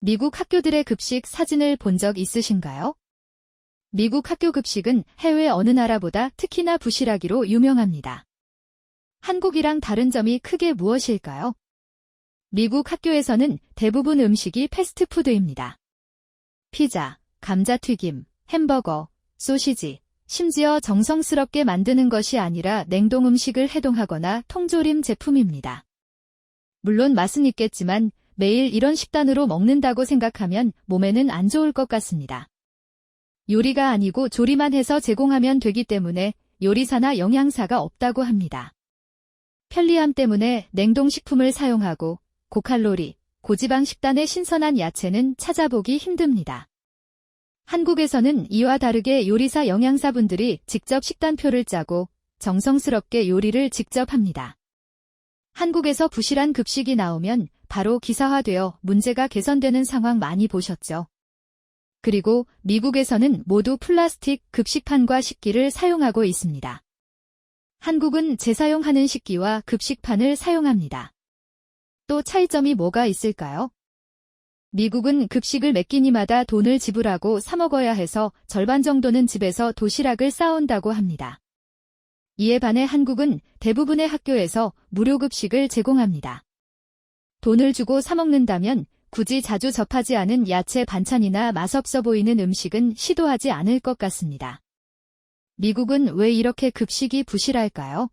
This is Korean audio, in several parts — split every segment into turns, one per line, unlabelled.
미국 학교들의 급식 사진을 본 적 있으신가요? 미국 학교 급식은 해외 어느 나라보다 특히나 부실하기로 유명합니다. 한국이랑 다른 점이 크게 무엇일까요? 미국 학교에서는 대부분 음식이 패스트푸드입니다. 피자, 감자튀김, 햄버거, 소시지, 심지어 정성스럽게 만드는 것이 아니라 냉동 음식을 해동하거나 통조림 제품입니다. 물론 맛은 있겠지만 매일 이런 식단으로 먹는다고 생각하면 몸에는 안 좋을 것 같습니다. 요리가 아니고 조리만 해서 제공하면 되기 때문에 요리사나 영양사가 없다고 합니다. 편리함 때문에 냉동식품을 사용하고 고칼로리, 고지방 식단의 신선한 야채는 찾아보기 힘듭니다. 한국에서는 이와 다르게 요리사 영양사분들이 직접 식단표를 짜고 정성스럽게 요리를 직접 합니다. 한국에서 부실한 급식이 나오면 바로 기사화되어 문제가 개선되는 상황 많이 보셨죠? 그리고 미국에서는 모두 플라스틱 급식판과 식기를 사용하고 있습니다. 한국은 재사용하는 식기와 급식판을 사용합니다. 또 차이점이 뭐가 있을까요? 미국은 급식을 몇 끼니마다 돈을 지불하고 사 먹어야 해서 절반 정도는 집에서 도시락을 싸온다고 합니다. 이에 반해 한국은 대부분의 학교에서 무료 급식을 제공합니다. 돈을 주고 사 먹는다면 굳이 자주 접하지 않은 야채 반찬이나 맛없어 보이는 음식은 시도하지 않을 것 같습니다. 미국은 왜 이렇게 급식이 부실할까요?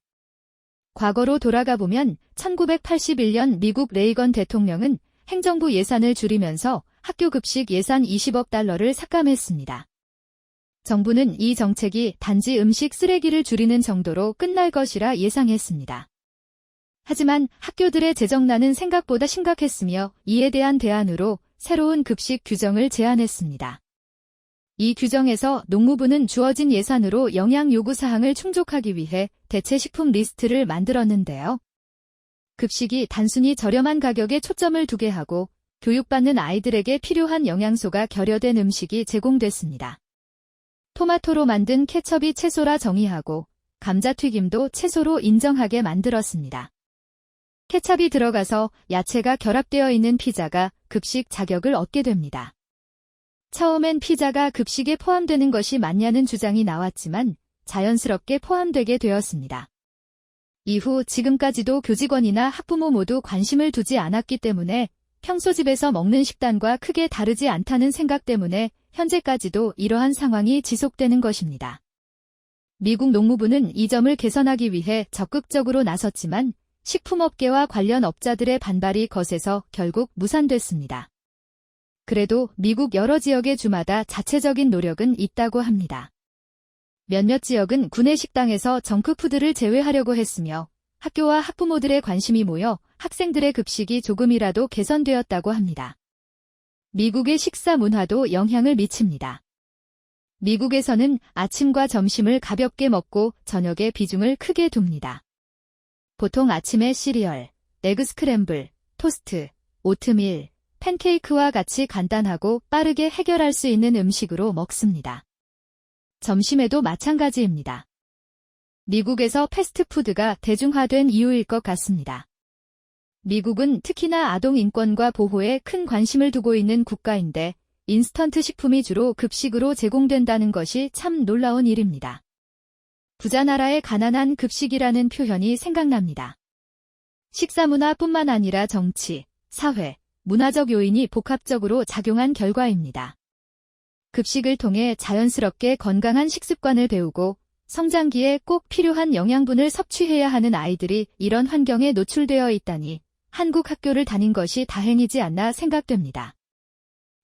과거로 돌아가 보면 1981년 미국 레이건 대통령은 행정부 예산을 줄이면서 학교 급식 예산 20억 달러를 삭감했습니다. 정부는 이 정책이 단지 음식 쓰레기를 줄이는 정도로 끝날 것이라 예상했습니다. 하지만 학교들의 재정난은 생각보다 심각했으며 이에 대한 대안으로 새로운 급식 규정을 제안했습니다. 이 규정에서 농무부는 주어진 예산으로 영양 요구 사항을 충족하기 위해 대체 식품 리스트를 만들었는데요. 급식이 단순히 저렴한 가격에 초점을 두게 하고 교육받는 아이들에게 필요한 영양소가 결여된 음식이 제공됐습니다. 토마토로 만든 케첩이 채소라 정의하고 감자튀김도 채소로 인정하게 만들었습니다. 케첩이 들어가서 야채가 결합되어 있는 피자가 급식 자격을 얻게 됩니다. 처음엔 피자가 급식에 포함되는 것이 맞냐는 주장이 나왔지만 자연스럽게 포함되게 되었습니다. 이후 지금까지도 교직원이나 학부모 모두 관심을 두지 않았기 때문에 평소 집에서 먹는 식단과 크게 다르지 않다는 생각 때문에 현재까지도 이러한 상황이 지속되는 것입니다. 미국 농무부는 이 점을 개선하기 위해 적극적으로 나섰지만 식품업계와 관련 업자들의 반발이 거세서 결국 무산됐습니다. 그래도 미국 여러 지역의 주마다 자체적인 노력은 있다고 합니다. 몇몇 지역은 구내 식당에서 정크푸드를 제외하려고 했으며 학교와 학부모들의 관심이 모여 학생들의 급식이 조금이라도 개선되었다고 합니다. 미국의 식사 문화도 영향을 미칩니다. 미국에서는 아침과 점심을 가볍게 먹고 저녁에 비중을 크게 둡니다. 보통 아침에 시리얼, 에그 스크램블, 토스트, 오트밀, 팬케이크와 같이 간단하고 빠르게 해결할 수 있는 음식으로 먹습니다. 점심에도 마찬가지입니다. 미국에서 패스트푸드가 대중화된 이유일 것 같습니다. 미국은 특히나 아동 인권과 보호에 큰 관심을 두고 있는 국가인데 인스턴트 식품이 주로 급식으로 제공된다는 것이 참 놀라운 일입니다. 부자 나라의 가난한 급식이라는 표현이 생각납니다. 식사 문화뿐만 아니라 정치, 사회, 문화적 요인이 복합적으로 작용한 결과입니다. 급식을 통해 자연스럽게 건강한 식습관을 배우고 성장기에 꼭 필요한 영양분을 섭취해야 하는 아이들이 이런 환경에 노출되어 있다니 한국 학교를 다닌 것이 다행이지 않나 생각됩니다.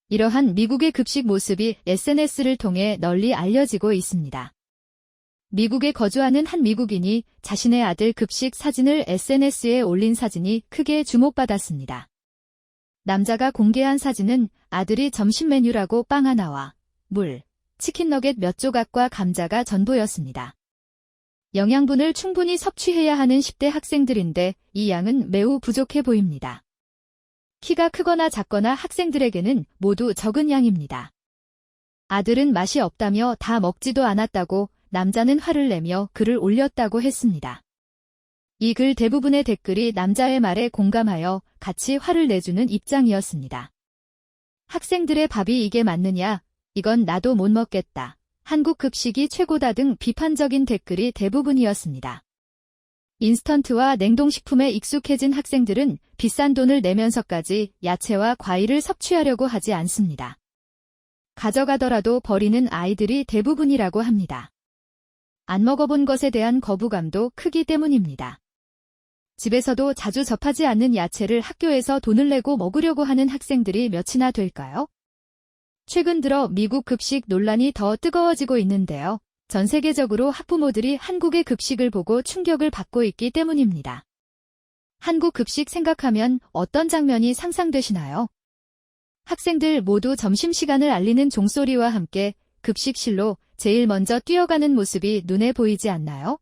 이러한 미국의 급식 모습이 SNS를 통해 널리 알려지고 있습니다. 미국에 거주하는 한 미국인이 자신의 아들 급식 사진을 SNS에 올린 사진이 크게 주목받았습니다. 남자가 공개한 사진은 아들이 점심 메뉴라고 빵 하나와 물, 치킨 너겟 몇 조각과 감자가 전부였습니다. 영양분을 충분히 섭취해야 하는 10대 학생들인데 이 양은 매우 부족해 보입니다. 키가 크거나 작거나 학생들에게는 모두 적은 양입니다. 아들은 맛이 없다며 다 먹지도 않았다고 남자는 화를 내며 글을 올렸다고 했습니다. 이 글 대부분의 댓글이 남자의 말에 공감하여 같이 화를 내주는 입장이었습니다. 학생들의 밥이 이게 맞느냐? 이건 나도 못 먹겠다. 한국 급식이 최고다 등 비판적인 댓글이 대부분이었습니다. 인스턴트와 냉동식품에 익숙해진 학생들은 비싼 돈을 내면서까지 야채와 과일을 섭취하려고 하지 않습니다. 가져가더라도 버리는 아이들이 대부분이라고 합니다. 안 먹어본 것에 대한 거부감도 크기 때문입니다. 집에서도 자주 접하지 않는 야채를 학교에서 돈을 내고 먹으려고 하는 학생들이 몇이나 될까요? 최근 들어 미국 급식 논란이 더 뜨거워지고 있는데요. 전 세계적으로 학부모들이 한국의 급식을 보고 충격을 받고 있기 때문입니다. 한국 급식 생각하면 어떤 장면이 상상되시나요? 학생들 모두 점심시간을 알리는 종소리와 함께 급식실로 제일 먼저 뛰어가는 모습이 눈에 보이지 않나요?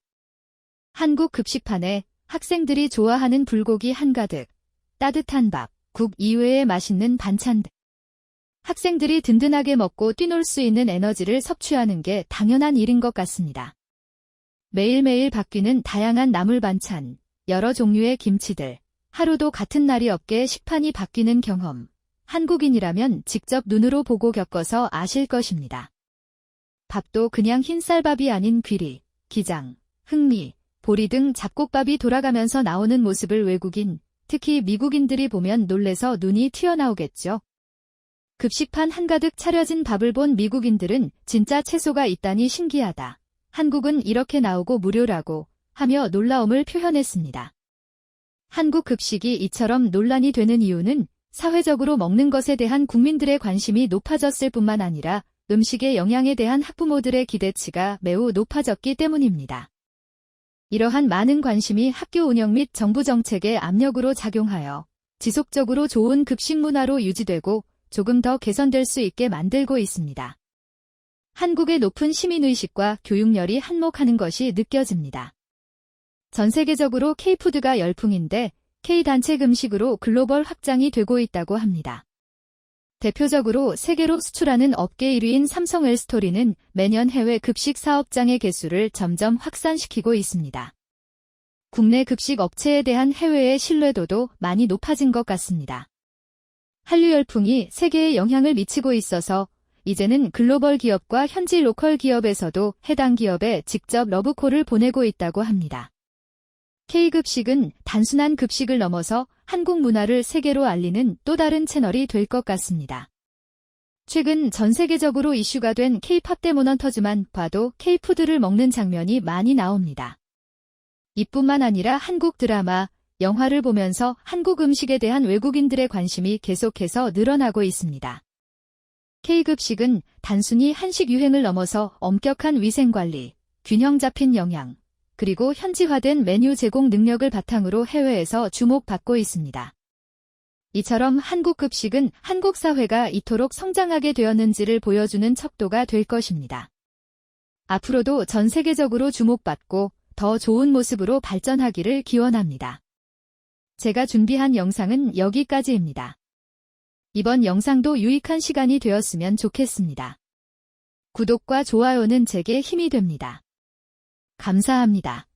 한국 급식판에 학생들이 좋아하는 불고기 한가득, 따뜻한 밥, 국 이외에 맛있는 반찬 등 학생들이 든든하게 먹고 뛰놀 수 있는 에너지를 섭취하는 게 당연한 일인 것 같습니다. 매일매일 바뀌는 다양한 나물 반찬, 여러 종류의 김치들, 하루도 같은 날이 없게 식판이 바뀌는 경험, 한국인이라면 직접 눈으로 보고 겪어서 아실 것입니다. 밥도 그냥 흰쌀밥이 아닌 귀리, 기장, 흑미, 보리 등 잡곡밥이 돌아가면서 나오는 모습을 외국인, 특히 미국인들이 보면 놀래서 눈이 튀어나오겠죠. 급식판 한가득 차려진 밥을 본 미국인들은 진짜 채소가 있다니 신기하다. 한국은 이렇게 나오고 무료라고 하며 놀라움을 표현했습니다. 한국 급식이 이처럼 논란이 되는 이유는 사회적으로 먹는 것에 대한 국민들의 관심이 높아졌을 뿐만 아니라 음식의 영양에 대한 학부모들의 기대치가 매우 높아졌기 때문입니다. 이러한 많은 관심이 학교 운영 및 정부 정책의 압력으로 작용하여 지속적으로 좋은 급식 문화로 유지되고 조금 더 개선될 수 있게 만들고 있습니다. 한국의 높은 시민의식과 교육열이 한몫하는 것이 느껴집니다. 전 세계적으로 K푸드가 열풍인데 K단체 금식으로 글로벌 확장이 되고 있다고 합니다. 대표적으로 세계로 수출하는 업계 1위인 삼성 엘스토리는 매년 해외 급식 사업장의 개수를 점점 확산시키고 있습니다. 국내 급식 업체에 대한 해외의 신뢰도도 많이 높아진 것 같습니다. 한류 열풍이 세계에 영향을 미치고 있어서 이제는 글로벌 기업과 현지 로컬 기업에서도 해당 기업에 직접 러브콜을 보내고 있다고 합니다. K급식은 단순한 급식을 넘어서 한국 문화를 세계로 알리는 또 다른 채널이 될 것 같습니다. 최근 전 세계적으로 이슈가 된 K-팝 데모넌터즈만 봐도 K-푸드를 먹는 장면이 많이 나옵니다. 이뿐만 아니라 한국 드라마, 영화를 보면서 한국 음식에 대한 외국인들의 관심이 계속해서 늘어나고 있습니다. K급식은 단순히 한식 유행을 넘어서 엄격한 위생관리, 균형 잡힌 영양, 그리고 현지화된 메뉴 제공 능력을 바탕으로 해외에서 주목받고 있습니다. 이처럼 한국 급식은 한국 사회가 이토록 성장하게 되었는지를 보여주는 척도가 될 것입니다. 앞으로도 전 세계적으로 주목받고 더 좋은 모습으로 발전하기를 기원합니다. 제가 준비한 영상은 여기까지입니다. 이번 영상도 유익한 시간이 되었으면 좋겠습니다. 구독과 좋아요는 제게 힘이 됩니다. 감사합니다.